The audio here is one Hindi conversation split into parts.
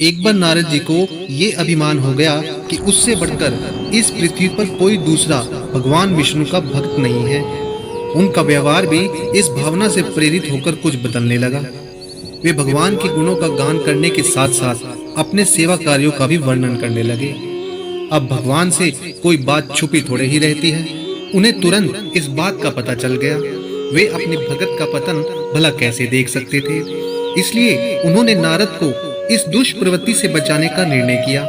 एक बार नारद जी को ये अभिमान हो गया कि उससे बढ़कर इस पृथ्वी पर कोई दूसरा भगवान विष्णु का भक्त नहीं है। उनका व्यवहार भी इस भावना से प्रेरित होकर कुछ बदलने लगा। वे भगवान के गुणों का गान करने के साथ साथ अपने सेवा कार्यों का भी वर्णन करने लगे। अब भगवान से कोई बात छुपी थोड़े ही रहती है। उन्हें तुरंत इस बात का पता चल गया। वे अपने भगत का पतन भला कैसे देख सकते थे। इसलिए उन्होंने नारद को इस दुष्प्रवृत्ति से बचाने का निर्णय किया।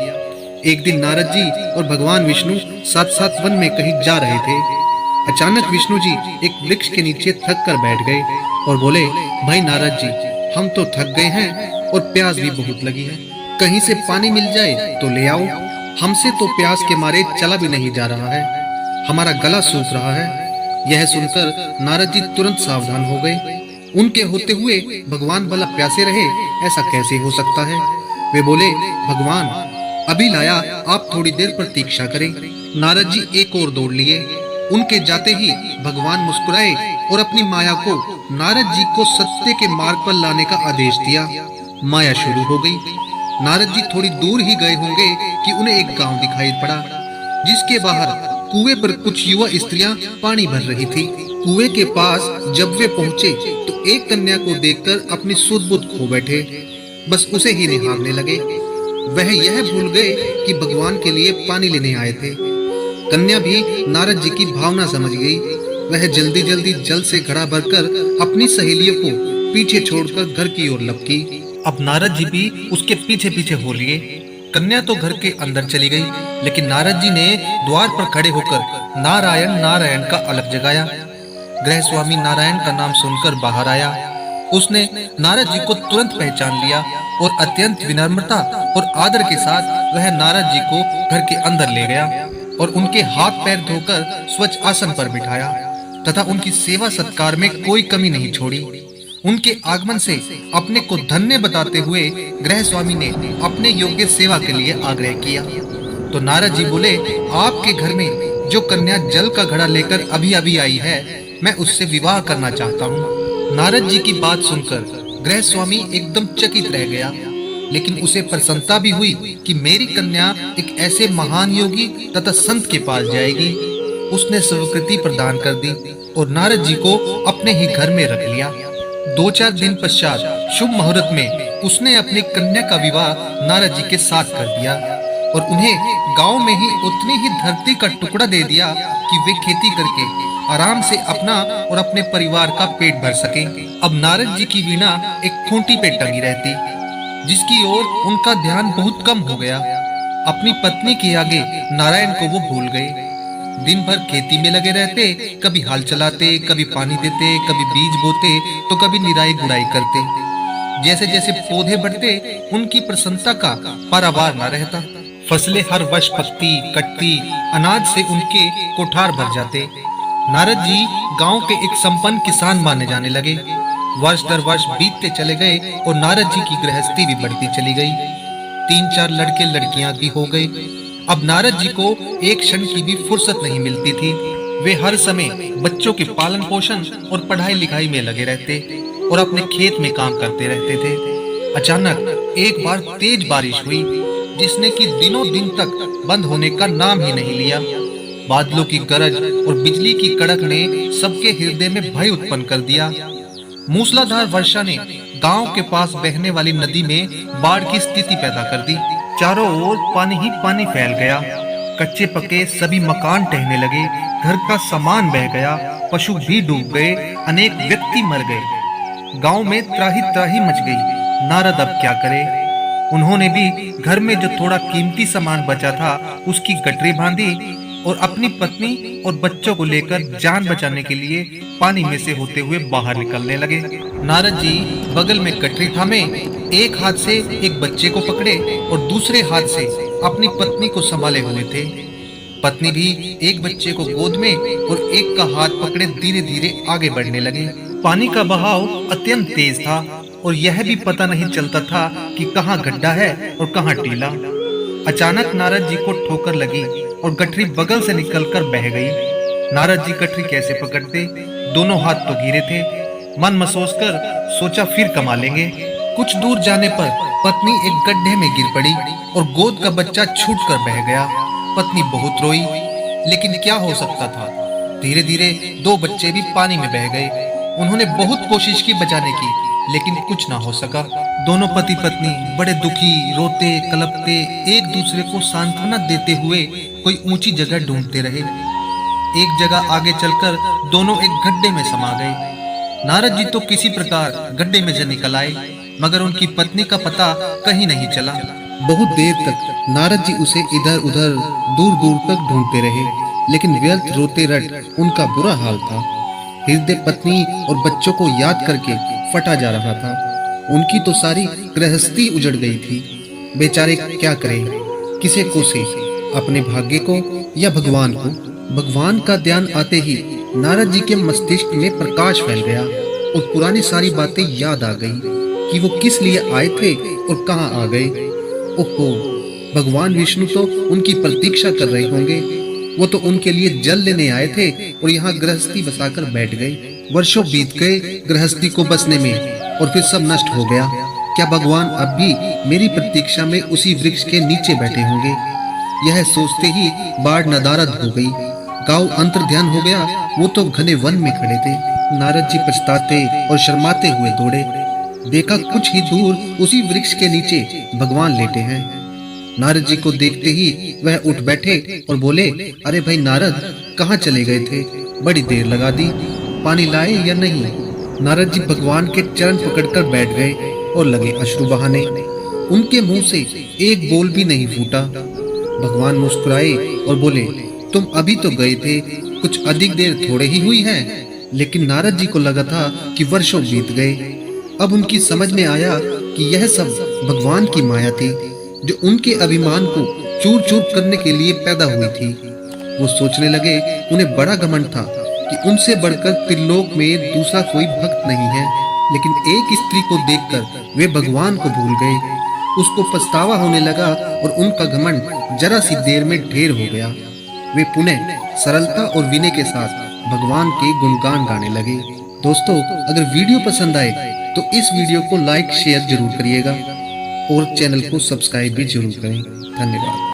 एक दिन नारद जी और भगवान विष्णु साथ साथ वन में कहीं जा रहे थे। अचानक विष्णु जी एक वृक्ष के नीचे थक कर बैठ गए और बोले, भाई नारद जी, हम तो थक गए हैं और प्यास भी बहुत लगी है। कहीं से पानी मिल जाए तो ले आओ। हमसे तो प्यास के मारे चला भी नहीं जा रहा है। हमारा गला सूख रहा है। यह सुनकर नारद जी तुरंत सावधान हो गए। उनके होते हुए भगवान भला प्यासे रहे, ऐसा कैसे हो सकता है। वे बोले, भगवान अभी लाया, आप थोड़ी देर प्रतीक्षा करें। नारद जी एक और दौड़ लिए। उनके जाते ही भगवान मुस्कुराए और अपनी माया को नारद जी को सत्य के मार्ग पर लाने का आदेश दिया। माया शुरू हो गई। नारद जी थोड़ी दूर ही गए होंगे कि उन्हें एक गांव दिखाई पड़ा, जिसके बाहर कुएं पर कुछ युवा स्त्रियां पानी भर रही थी। कुएं के पास जब वे पहुंचे तो एक कन्या को देखकर अपनी सुध-बुध खो बैठे। बस उसे ही निहारने लगे। वह यह भूल गए कि भगवान के लिए पानी लेने आए थे। कन्या भी नारद जी की भावना समझ गई। वह जल्दी जल्दी जल से घड़ा भरकर अपनी सहेलियों को पीछे छोड़कर घर की ओर लपकी। अब नारद जी भी उसके पीछे पीछे हो लिए। कन्या तो घर के अंदर चली गई, लेकिन नारद जी ने द्वार पर खड़े होकर नारायण नारायण का अलख जगाया। गृह स्वामी नारायण का नाम सुनकर बाहर आया। उसने नारद जी को तुरंत पहचान लिया और अत्यंत विनम्रता और आदर के साथ वह नारद जी को घर के अंदर ले गया और उनके हाथ पैर धोकर स्वच्छ आसन पर बिठाया तथा उनकी सेवा सत्कार में कोई कमी नहीं छोड़ी। उनके आगमन से अपने को धन्य बताते हुए गृह स्वामी ने अपने योग्य सेवा के लिए आग्रह किया। तो नारद जी बोले, आपके घर में जो कन्या जल का घड़ा लेकर अभी अभी आई है, मैं उससे विवाह करना चाहता हूँ। नारद जी की बात सुनकर गृह स्वामी एकदम चकित रह गया, लेकिन उसे प्रसन्नता भी हुई कि मेरी कन्या एक ऐसे महान योगी तथा संत के पास जाएगी। उसने स्वीकृति प्रदान कर दी और नारद जी को अपने ही घर में रख लिया। 2-4 दिन पश्चात शुभ मुहूर्त में उसने अपनी कन्या का विवाह नारद जी के साथ कर दिया और उन्हें गांव में ही उतनी ही धरती का टुकड़ा दे दिया कि वे खेती करके आराम से अपना और अपने परिवार का पेट भर सके। अब नारद जी की वीणा एक खूंटी पे टंगी रहती, जिसकी ओर उनका ध्यान बहुत कम हो गया। अपनी पत्नी के आगे नारायण को वो भूल गए। दिन भर खेती में लगे रहते, कभी हाल चलाते, कभी पानी देते, कभी बीज बोते तो कभी निराई गुड़ाई करते। जैसे जैसे पौधे बढ़ते, उनकी प्रसन्नता का पारावार न रहता। फसलें हर वर्ष पकती कटती, अनाज से उनके कोठार भर जाते। नारद जी गांव के एक संपन्न किसान माने जाने लगे। वर्ष दर वर्ष बीतते चले गए और नारद जी की गृहस्थी भी बढ़ती चली गई। 3-4 लड़के लड़कियां भी हो गए। अब नारद जी को एक क्षण की भी फुर्सत नहीं मिलती थी। वे हर समय बच्चों के पालन पोषण और पढ़ाई लिखाई में लगे रहते और अपने खेत में काम करते रहते थे। अचानक एक बार तेज बारिश हुई, जिसने कि दिनों दिन तक बंद होने का नाम ही नहीं लिया। बादलों की गरज और बिजली की कड़क ने सबके हृदय में भय उत्पन्न कर दिया। मूसलाधार वर्षा ने गांव के पास बहने वाली नदी में बाढ़ की स्थिति पैदा कर दी। चारों ओर पानी ही पानी फैल गया। कच्चे पक्के सभी मकान ढहने लगे। घर का सामान बह गया। पशु भी डूब गए। अनेक व्यक्ति मर गए। गांव में त्राही त्राही मच गई। नारद अब क्या करे। उन्होंने भी घर में जो थोड़ा कीमती सामान बचा था उसकी गठरी बांधी और अपनी पत्नी और बच्चों को लेकर जान बचाने के लिए पानी में से होते हुए बाहर निकलने लगे। नारद जी बगल में गठरी थामे, एक हाथ से एक बच्चे को पकड़े और दूसरे हाथ से अपनी पत्नी को संभाले हुए थे। पत्नी भी एक बच्चे को गोद में और एक का हाथ पकड़े धीरे धीरे आगे बढ़ने लगे। पानी का बहाव अत्यंत तेज था और यह भी पता नहीं चलता था कि कहाँ गड्ढा है और कहाँ टीला। अचानक नारद जी को ठोकर लगी और गठरी बगल से निकलकर बह गई। नारद जी गठरी कैसे पकड़ते, दोनों हाथ तो गिरे थे। मन में सोचकर सोचा फिर कमा लेंगे। कुछ दूर जाने पर पत्नी एक गड्ढे में गिर पड़ी और गोद का बच्चा छूटकर बह गया। पत्नी बहुत रोई, लेकिन क्या हो सकता था। धीरे धीरे 2 बच्चे भी पानी में बह गए। उन्होंने बहुत कोशिश की बचाने की, लेकिन कुछ ना हो सका। दोनों पति पत्नी बड़े दुखी, रोते कलपते एक दूसरे को सांत्वना देते हुए कोई ऊंची जगह ढूंढते रहे। एक जगह आगे चलकर दोनों एक गड्ढे में समा गए। नारद जी तो किसी प्रकार गड्ढे में से निकल आए, मगर उनकी पत्नी का पता कहीं नहीं चला। बहुत देर तक नारद जी उसे इधर उधर दूर दूर तक ढूंढते रहे, लेकिन व्यर्थ रोते रट उनका बुरा हाल था। हृदय पत्नी और बच्चों को याद करके फटा जा रहा था। उनकी तो सारी गृहस्थी उजड़ गई थी। बेचारे क्या करें, किसे कोसे, अपने भाग्य को या भगवान को। भगवान का ध्यान आते ही नारद जी के मस्तिष्क में प्रकाश फैल गया और पुरानी सारी बातें याद आ गई कि वो किस लिए आए थे और कहाँ आ गए। ओहो, भगवान विष्णु तो उनकी प्रतीक्षा कर रहे होंगे। वो तो उनके लिए जल लेने आए थे और यहाँ गृहस्थी बसाकर बैठ गए। वर्षों बीत गए गृहस्थी को बसने में और फिर सब नष्ट हो गया। क्या भगवान अब भी मेरी प्रतीक्षा में उसी वृक्ष के नीचे बैठे होंगे? यह सोचते ही बाढ़ नदारद हो गई। गांव अंतर ध्यान हो गया। वो तो घने वन में खड़े थे। नारद जी पछताते और शर्माते हुए दौड़े। देखा कुछ ही दूर उसी वृक्ष के नीचे भगवान लेटे हैं। नारद जी को देखते ही वह उठ बैठे और बोले, अरे भाई नारद, कहाँ चले गए थे? बड़ी देर लगा दी, पानी लाए या नहीं? नारद जी भगवान के चरण पकड़कर बैठ गए और लगे अश्रु बहाने। उनके मुंह से एक बोल भी नहीं फूटा। भगवान मुस्कुराए और बोले, तुम अभी तो गए थे, कुछ अधिक देर थोड़े ही हुई है। लेकिन नारद जी को लगा था कि वर्षों बीत गए। अब उनकी समझ में आया कि यह सब भगवान की माया थी, जो उनके अभिमान को चूर चूर करने के लिए पैदा हुई थी। वो सोचने लगे, उन्हें बड़ा घमंड था कि उनसे बढ़कर त्रिलोक में दूसरा कोई भक्त नहीं है। लेकिन एक स्त्री को देखकर वे भगवान को भूल गए। उसको पछतावा होने लगा और उनका घमंड जरा सी देर में ढेर हो गया। वे पुनः सरलता और विनय के साथ भगवान के गुणगान गाने लगे। दोस्तों, अगर वीडियो पसंद आए तो इस वीडियो को लाइक शेयर जरूर करिएगा और चैनल को सब्सक्राइब भी जरूर करें। धन्यवाद।